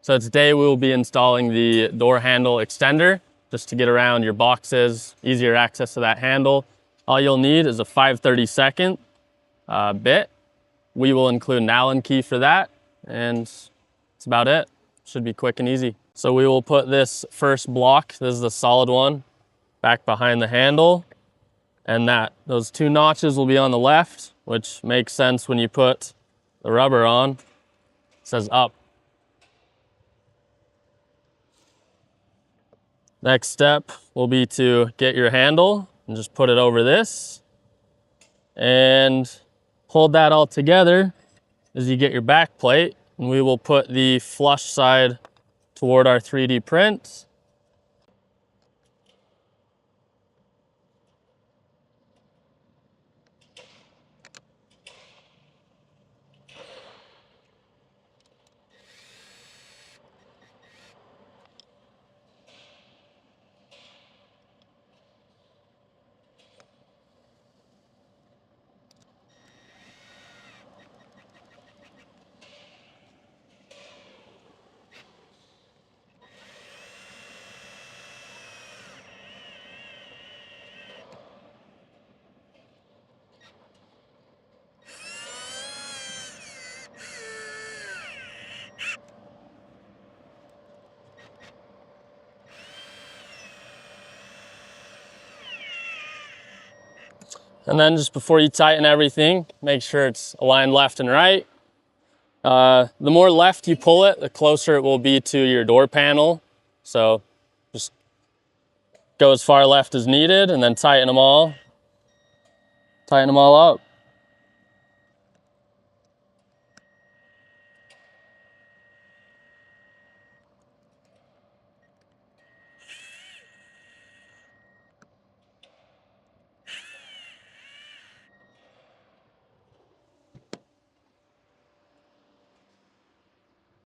So today we will be installing the door handle extender just to get around your boxes, easier access to that handle. All you'll need is a 5/32 bit. We will include an Allen key for that, and that's about it. Should be quick and easy. So we will put this first block, this is the solid one, back behind the handle, and those two notches will be on the left, which makes sense when you put the rubber on. It says up. Next step will be to get your handle and just put it over this and hold that all together as you get your back plate, and we will put the flush side toward our 3D print. And then just before you tighten everything, make sure it's aligned left and right. The more left you pull it, the closer it will be to your door panel. So just go as far left as needed and then tighten them all up.